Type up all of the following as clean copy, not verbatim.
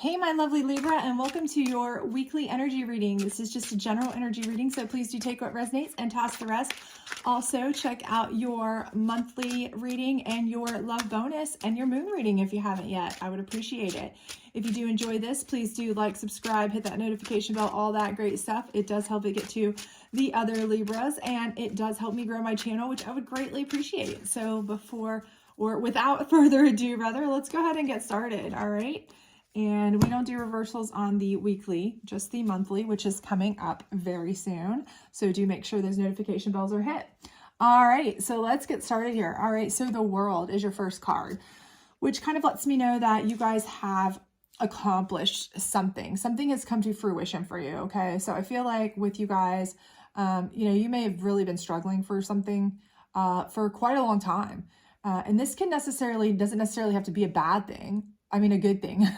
Hey, my lovely Libra, and welcome to your weekly energy reading. This is just a general energy reading, so please do take what resonates and toss the rest. Also, check out your monthly reading and your love bonus and your moon reading if you haven't yet. I would appreciate it. If you do enjoy this, please do like, subscribe, hit that notification bell, all that great stuff. It does help it get to the other Libras, and it does help me grow my channel, which I would greatly appreciate. So without further ado, let's go ahead and get started, all right? And we don't do reversals on the weekly, just the monthly, which is coming up very soon. So do make sure those notification bells are hit. All right, so let's get started here. All right, so the World is your first card, which kind of lets me know that you guys have accomplished something. Something has come to fruition for you, okay? So I feel like with you guys, you may have really been struggling for something for quite a long time. And this doesn't necessarily have to be a bad thing. I mean, a good thing,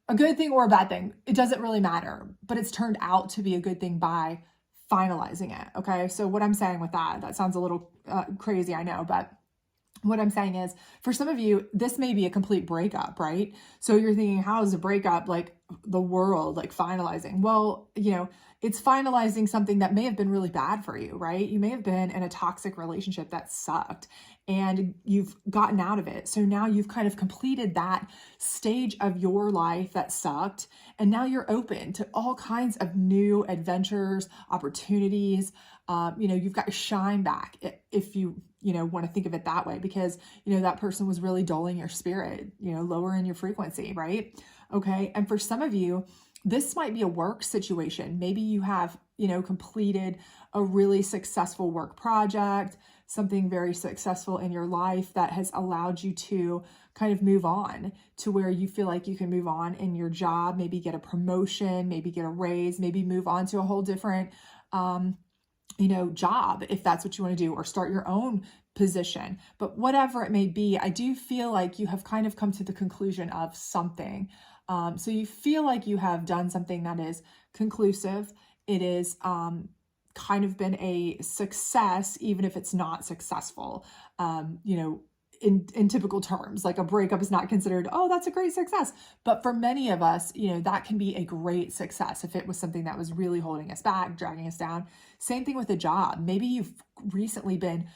a good thing or a bad thing. It doesn't really matter, but it's turned out to be a good thing by finalizing it. Okay. So what I'm saying with that sounds a little crazy, I know, but what I'm saying is for some of you, this may be a complete breakup, right? So you're thinking, how is a breakup like the world, like finalizing? Well, it's finalizing something that may have been really bad for you, right? You may have been in a toxic relationship that sucked and you've gotten out of it. So now you've kind of completed that stage of your life that sucked. And now you're open to all kinds of new adventures, opportunities. You've got your shine back if you want to think of it that way, because, that person was really dulling your spirit, lowering your frequency, right? Okay. And for some of you, this might be a work situation. Maybe you have, completed a really successful work project, something very successful in your life that has allowed you to kind of move on to where you feel like you can move on in your job, maybe get a promotion, maybe get a raise, maybe move on to a whole different, job, if that's what you want to do, or start your own position. But whatever it may be, I do feel like you have kind of come to the conclusion of something. So you feel like you have done something that is conclusive. It is kind of been a success, even if it's not successful, in typical terms. Like a breakup is not considered, oh, that's a great success. But for many of us, that can be a great success if it was something that was really holding us back, dragging us down. Same thing with a job. Maybe you've recently been,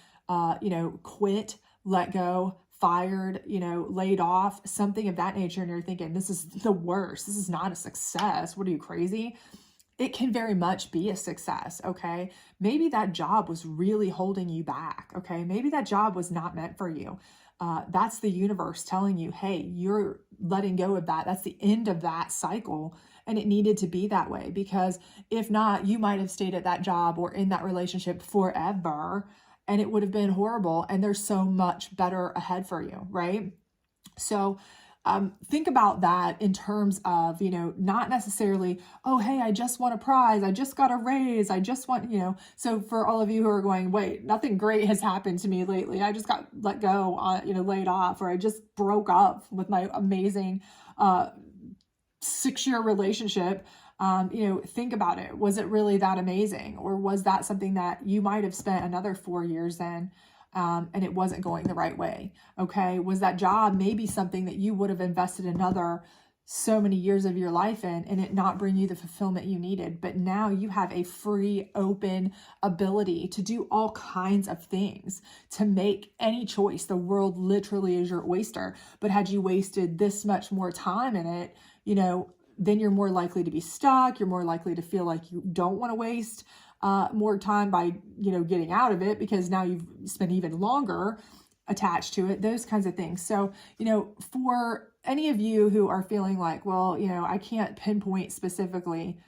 quit, let go, fired, laid off, something of that nature. And you're thinking, this is the worst. This is not a success. What are you, crazy? It can very much be a success, okay? Maybe that job was really holding you back, okay? Maybe that job was not meant for you. That's the universe telling you, hey, you're letting go of that. That's the end of that cycle. And it needed to be that way, because if not, you might have stayed at that job or in that relationship forever, and it would have been horrible. And there's so much better ahead for you, right? So think about that in terms of, not necessarily, oh, hey, I just won a prize. I just got a raise. I just want, so for all of you who are going, wait, nothing great has happened to me lately. I just got let go, laid off, or I just broke up with my amazing 6-year relationship. Think about it. Was it really that amazing? Or was that something that you might have spent another 4 years in? And it wasn't going the right way. Okay. Was that job maybe something that you would have invested another so many years of your life in, and it not bring you the fulfillment you needed? But now you have a free, open ability to do all kinds of things, to make any choice. The world literally is your oyster. But had you wasted this much more time in it, then you're more likely to be stuck. You're more likely to feel like you don't want to waste more time by, getting out of it, because now you've spent even longer attached to it, those kinds of things. So, for any of you who are feeling like, well, I can't pinpoint specifically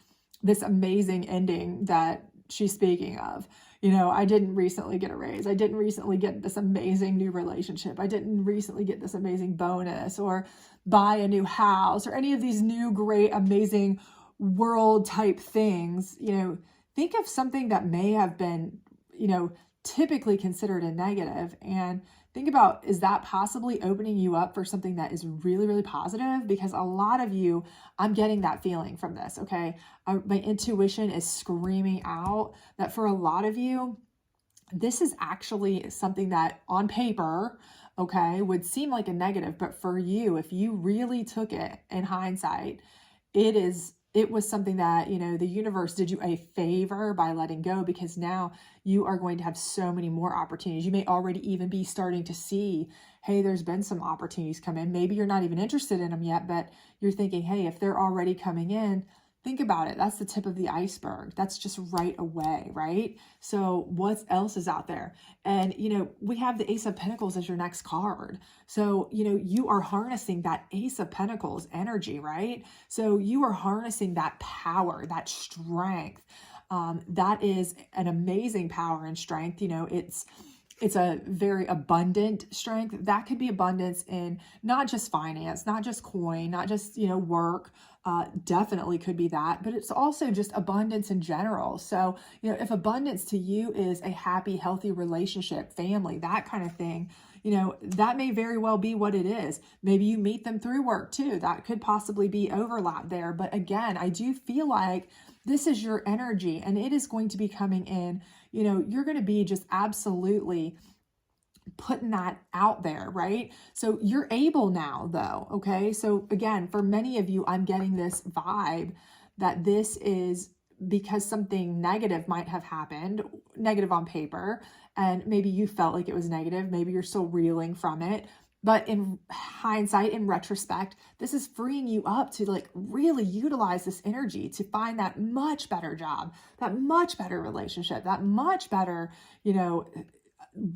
this amazing ending that she's speaking of. I didn't recently get a raise. I didn't recently get this amazing new relationship. I didn't recently get this amazing bonus or buy a new house or any of these new, great, amazing world type things. Think of something that may have been, typically considered a negative, and think about, is that possibly opening you up for something that is really, really positive? Because a lot of you, I'm getting that feeling from this, okay? My intuition is screaming out that for a lot of you, this is actually something that on paper okay, would seem like a negative, but for you, if you really took it in hindsight, it was something that, the universe did you a favor by letting go, because now you are going to have so many more opportunities. You may already even be starting to see, hey, there's been some opportunities come in. Maybe you're not even interested in them yet, but you're thinking, hey, if they're already coming in, think about it. That's the tip of the iceberg. That's just right away, right? So what else is out there? And, we have the Ace of Pentacles as your next card. So, you are harnessing that Ace of Pentacles energy, right? So you are harnessing that power, that strength. That is an amazing power and strength. It's a very abundant strength. That could be abundance in not just finance, not just coin, not just, work, definitely could be that, but it's also just abundance in general. So, if abundance to you is a happy, healthy relationship, family, that kind of thing, that may very well be what it is. Maybe you meet them through work too. That could possibly be overlap there. But again, I do feel like this is your energy and it is going to be coming in. You're going to be just absolutely putting that out there, right? So you're able now though, okay? So again, for many of you, I'm getting this vibe that this is because something negative might have happened, negative on paper, and maybe you felt like it was negative, maybe you're still reeling from it. But in hindsight, in retrospect, this is freeing you up to like really utilize this energy to find that much better job, that much better relationship, that much better,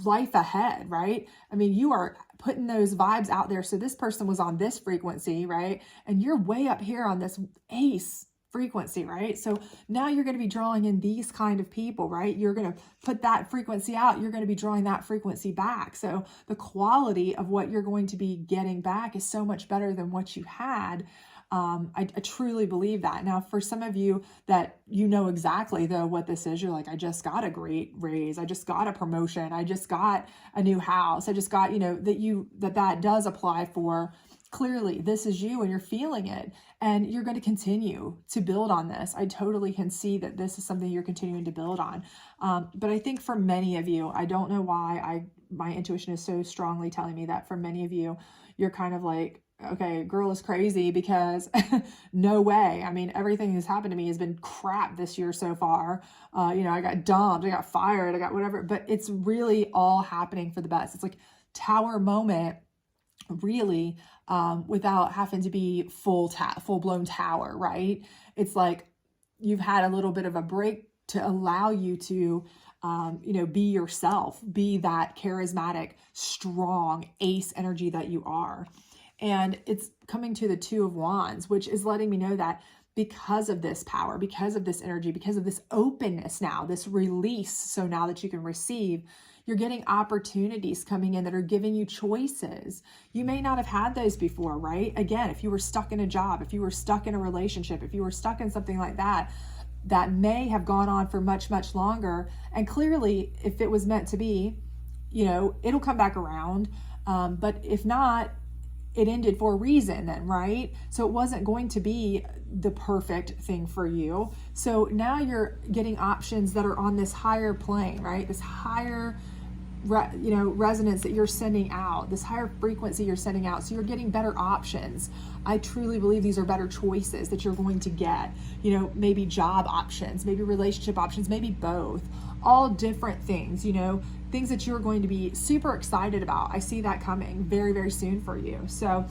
life ahead, right? I mean, you are putting those vibes out there. So this person was on this frequency, right? And you're way up here on this ace frequency, right? So now you're going to be drawing in these kind of people, right? You're going to put that frequency out. You're going to be drawing that frequency back. So the quality of what you're going to be getting back is so much better than what you had. I truly believe that. Now, for some of you that exactly though what this is, you're like, I just got a great raise. I just got a promotion. I just got a new house. I just got, that does apply for. Clearly, this is you and you're feeling it and you're going to continue to build on this. I totally can see that this is something you're continuing to build on. But I think for many of you, I don't know why my intuition is so strongly telling me that for many of you, you're kind of like, okay, girl is crazy because no way. I mean, everything that's happened to me has been crap this year so far. I got dumped, I got fired, I got whatever, but it's really all happening for the best. It's like tower moment, really, without having to be full-blown tower, right? It's like you've had a little bit of a break to allow you to, be yourself, be that charismatic, strong ace energy that you are. And it's coming to the Two of Wands, which is letting me know that because of this power, because of this energy, because of this openness now, this release, so now that you can receive, you're getting opportunities coming in that are giving you choices. You may not have had those before, right? Again, if you were stuck in a job, if you were stuck in a relationship, if you were stuck in something like that, that may have gone on for much, much longer. And clearly, if it was meant to be, it'll come back around. But if not, it ended for a reason then, right? So it wasn't going to be the perfect thing for you. So now you're getting options that are on this higher plane, right? This higher resonance that you're sending out, this higher frequency you're sending out. So you're getting better options. I truly believe these are better choices that you're going to get, maybe job options, maybe relationship options, maybe both, all different things, things that you're going to be super excited about. I see that coming very, very soon for you. So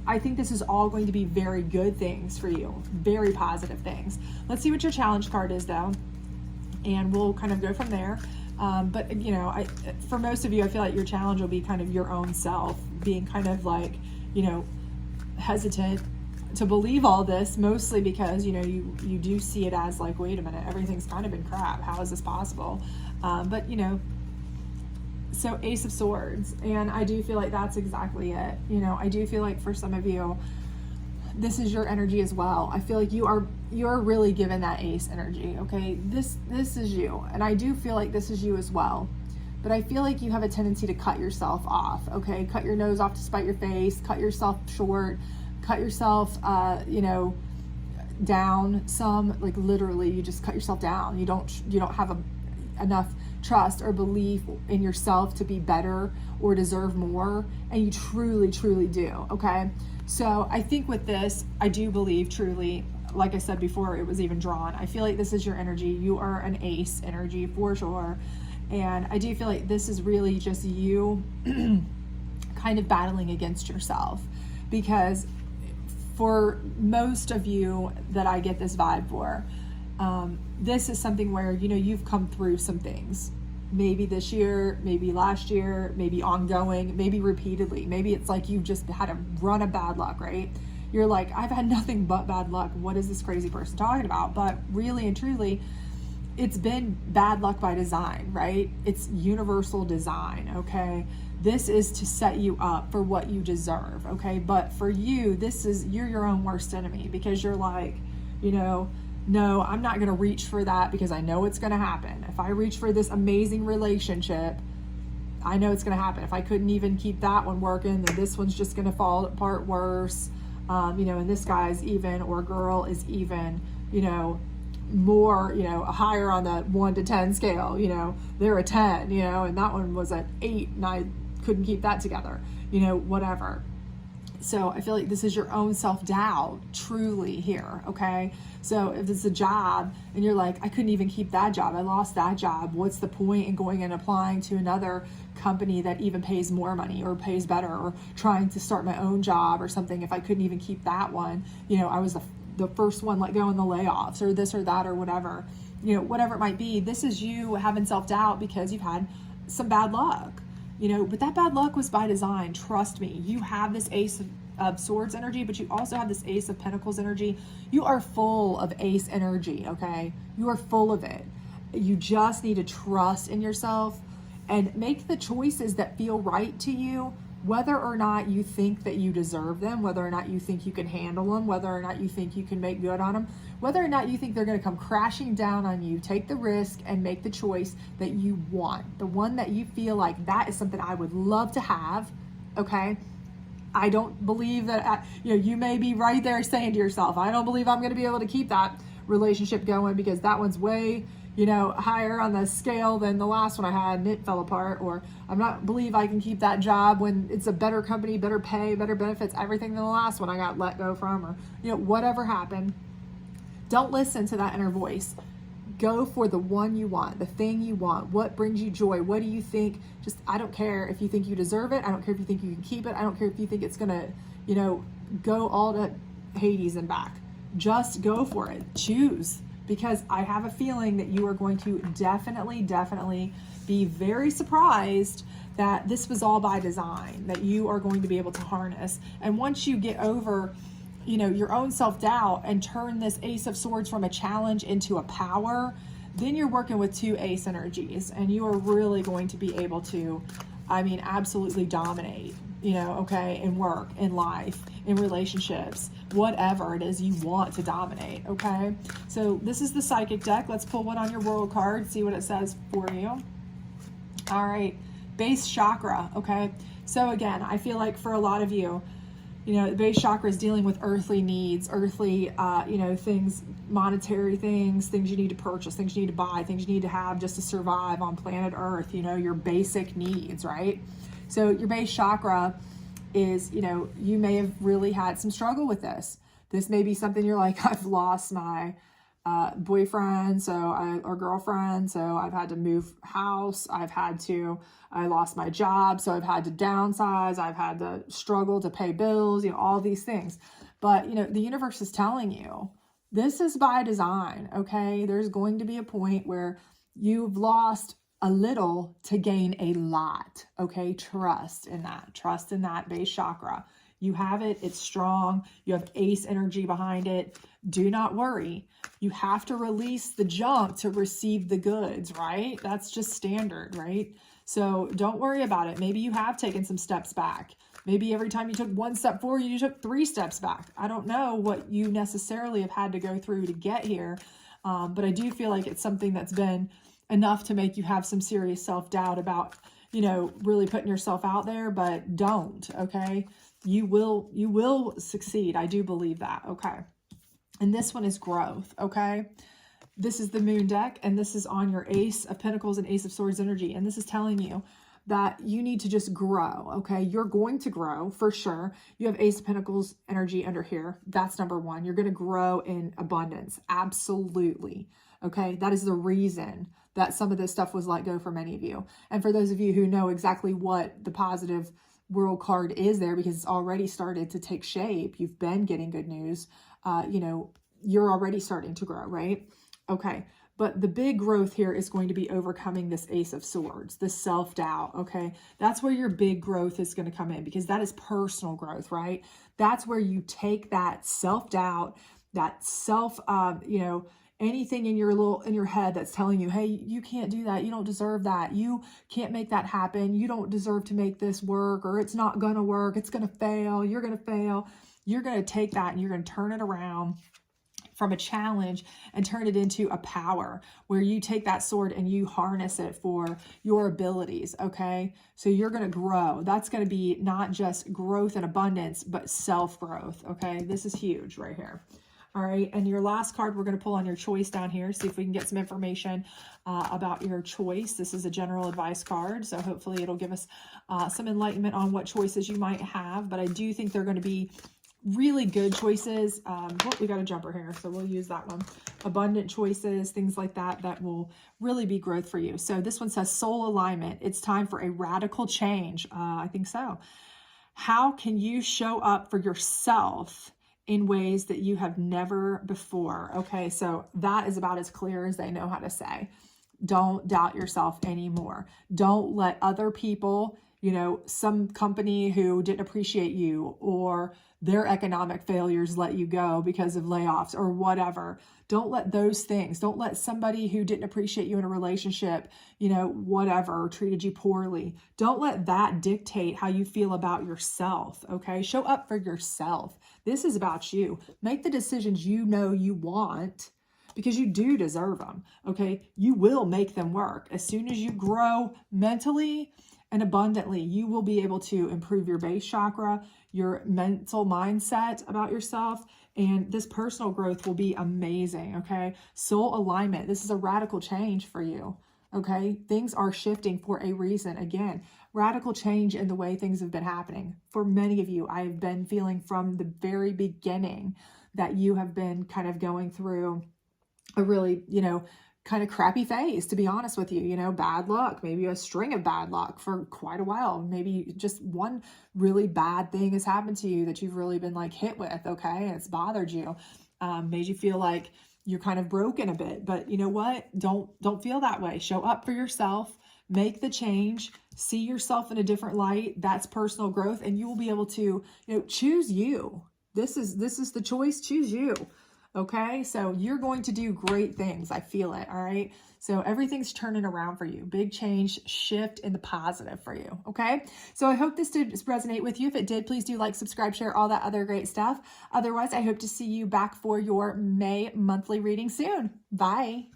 I think this is all going to be very good things for you, very positive things. Let's see what your challenge card is though, and we'll kind of go from there. But for most of you, I feel like your challenge will be kind of your own self being kind of like, hesitant to believe all this, mostly because, you do see it as like, wait a minute, everything's kind of been crap. How is this possible? But so Ace of Swords, and I do feel like that's exactly it. I do feel like for some of you, this is your energy as well. I feel like you're really given that ace energy. Okay, this is you, and I do feel like this is you as well. But I feel like you have a tendency to cut yourself off. Okay, cut your nose off to spite your face. Cut yourself short. Cut yourself, down some. Like literally, you just cut yourself down. You don't have enough trust or belief in yourself to be better or deserve more, and you truly, truly do, okay? So I think with this, I do believe truly, like I said before, it was even drawn, I feel like this is your energy. You are an ace energy for sure. And I do feel like this is really just you kind of battling against yourself, because for most of you that I get this vibe for, this is something where, you know, you've come through some things, maybe this year, maybe last year, maybe ongoing, maybe repeatedly. Maybe it's like you've just had a run of bad luck, right? You're like, I've had nothing but bad luck. What is this crazy person talking about? But really and truly, it's been bad luck by design, right? It's universal design, okay? This is to set you up for what you deserve, okay? But for you, you're your own worst enemy, because you're like, you know, no, I'm not gonna reach for that because I know it's gonna happen. If I reach for this amazing relationship, I know it's gonna happen. If I couldn't even keep that one working, then this one's just gonna fall apart worse. You know, and this guy's even, or girl is even, you know, more, you know, higher on the 1 to 10 scale, you know, they're a 10, you know, and that one was at 8 and I couldn't keep that together, you know, whatever. So I feel like this is your own self-doubt truly here, okay? So if it's a job and you're like, I couldn't even keep that job, I lost that job, what's the point in going and applying to another company that even pays more money or pays better, or trying to start my own job or something if I couldn't even keep that one? You know, I was the first one let go in the layoffs, or this or that or whatever, you know, whatever it might be. This is you having self-doubt because you've had some bad luck, you know, but that bad luck was by design. Trust me. You have this Ace of Swords energy, but you also have this Ace of Pentacles energy. You are full of ace energy, okay? You are full of it. You just need to trust in yourself and make the choices that feel right to you, whether or not you think that you deserve them, whether or not you think you can handle them, whether or not you think you can make good on them, whether or not you think they're going to come crashing down on you. Take the risk and make the choice that you want, the one that you feel like, that is something I would love to have, okay? I don't believe that, you know, you may be right there saying to yourself, I don't believe I'm going to be able to keep that relationship going because that one's way, you know, higher on the scale than the last one I had and it fell apart. Or I'm not believe I can keep that job when it's a better company, better pay, better benefits, everything than the last one I got let go from, or, you know, whatever happened. Don't listen to that inner voice. Go for the one you want, the thing you want. What brings you joy? What do you think? Just, I don't care if you think you deserve it. I don't care if you think you can keep it. I don't care if you think it's gonna, you know, go all to Hades and back. Just go for it. Choose, because I have a feeling that you are going to definitely be very surprised that this was all by design, that you are going to be able to harness. And once you get over, you know, your own self-doubt and turn this Ace of Swords from a challenge into a power, then you're working with 2 ace energies, and you are really going to be able to, I mean, absolutely dominate, you know, okay, in work, in life, in relationships, whatever it is you want to dominate, okay? So this is the Psychic deck. Let's pull one on your World card, see what it says for you. All right, base chakra, okay? So again, I feel like for a lot of you, you know, the base chakra is dealing with earthly needs, earthly, you know, things, monetary things, things you need to purchase, things you need to buy, things you need to have just to survive on planet Earth, you know, your basic needs, right? So your base chakra is, you know, you may have really had some struggle with this. This may be something you're like, I've lost my boyfriend, or girlfriend, so I've had to move house, I lost my job, so I've had to downsize, I've had to struggle to pay bills, you know, all these things. But, you know, the universe is telling you, this is by design, okay? There's going to be a point where you've lost a little to gain a lot, okay? Trust in that base chakra. You have it, it's strong, you have ace energy behind it. Do not worry. You have to release the junk to receive the goods, right? That's just standard, right? So don't worry about it. Maybe you have taken some steps back. Maybe every time you took 1 step forward, you took 3 steps back. I don't know what you necessarily have had to go through to get here, but I do feel like it's something that's been enough to make you have some serious self-doubt about, you know, really putting yourself out there, but don't, okay? You will succeed. I do believe that, okay? And this one is growth, okay? this is the moon deck, and this is on your Ace of Pentacles and Ace of Swords energy. And this is telling you that you need to just grow, okay? You're going to grow for sure. You have Ace of Pentacles energy under here. That's number one. You're going to grow in abundance. Absolutely. Okay? That is the reason that some of this stuff was let go for many of you. And for those of you who know exactly what the positive world card is there, because it's already started to take shape, you've been getting good news, you know, you're already starting to grow, right? Okay. But the big growth here is going to be overcoming this Ace of Swords, this self-doubt, okay? That's where your big growth is going to come in, because that is personal growth, right? That's where you take that self-doubt, that you know, anything in your head that's telling you, hey, you can't do that. You don't deserve that. You can't make that happen. You don't deserve to make this work, or it's not going to work. It's going to fail. You're going to fail. You're going to take that and you're going to turn it around from a challenge and turn it into a power, where you take that sword and you harness it for your abilities, okay? So you're going to grow. That's going to be not just growth and abundance, but self-growth, okay? This is huge right here. All right, and your last card we're going to pull on your choice down here, see if we can get some information about your choice. This is a general advice card, so hopefully it'll give us some enlightenment on what choices you might have, but I do think they're going to be really good choices. We got a jumper here, so we'll use that one. Abundant choices, things like that, that will really be growth for you. So this one says soul alignment. It's time for a radical change. I think so. How can you show up for yourself in ways that you have never before? Okay, so that is about as clear as they know how to say. Don't doubt yourself anymore. Don't let other people, you know, some company who didn't appreciate you, or their economic failures let you go because of layoffs or whatever. Don't let those things, don't let somebody who didn't appreciate you in a relationship, you know, whatever, treated you poorly. Don't let that dictate how you feel about yourself, okay? Show up for yourself. This is about you. Make the decisions you know you want, because you do deserve them, okay? You will make them work. As soon as you grow mentally and abundantly, you will be able to improve your base chakra, your mental mindset about yourself, and this personal growth will be amazing, okay? Soul alignment. This is a radical change for you, okay? Things are shifting for a reason. Again, radical change in the way things have been happening. For many of you, I've been feeling from the very beginning that you have been kind of going through a really, you know, kind of crappy phase, to be honest with you, you know, bad luck, maybe a string of bad luck for quite a while. Maybe just one really bad thing has happened to you that you've really been like hit with, okay? And it's bothered you, made you feel like you're kind of broken a bit, but you know what? Don't feel that way. Show up for yourself, make the change, see yourself in a different light. That's personal growth, and you will be able to, you know, choose you. This is the choice. Choose you. Okay, so you're going to do great things. I feel it. All right. So everything's turning around for you. Big change, shift in the positive for you. Okay. So I hope this did resonate with you. If it did, please do like, subscribe, share, all that other great stuff. Otherwise, I hope to see you back for your May monthly reading soon. Bye.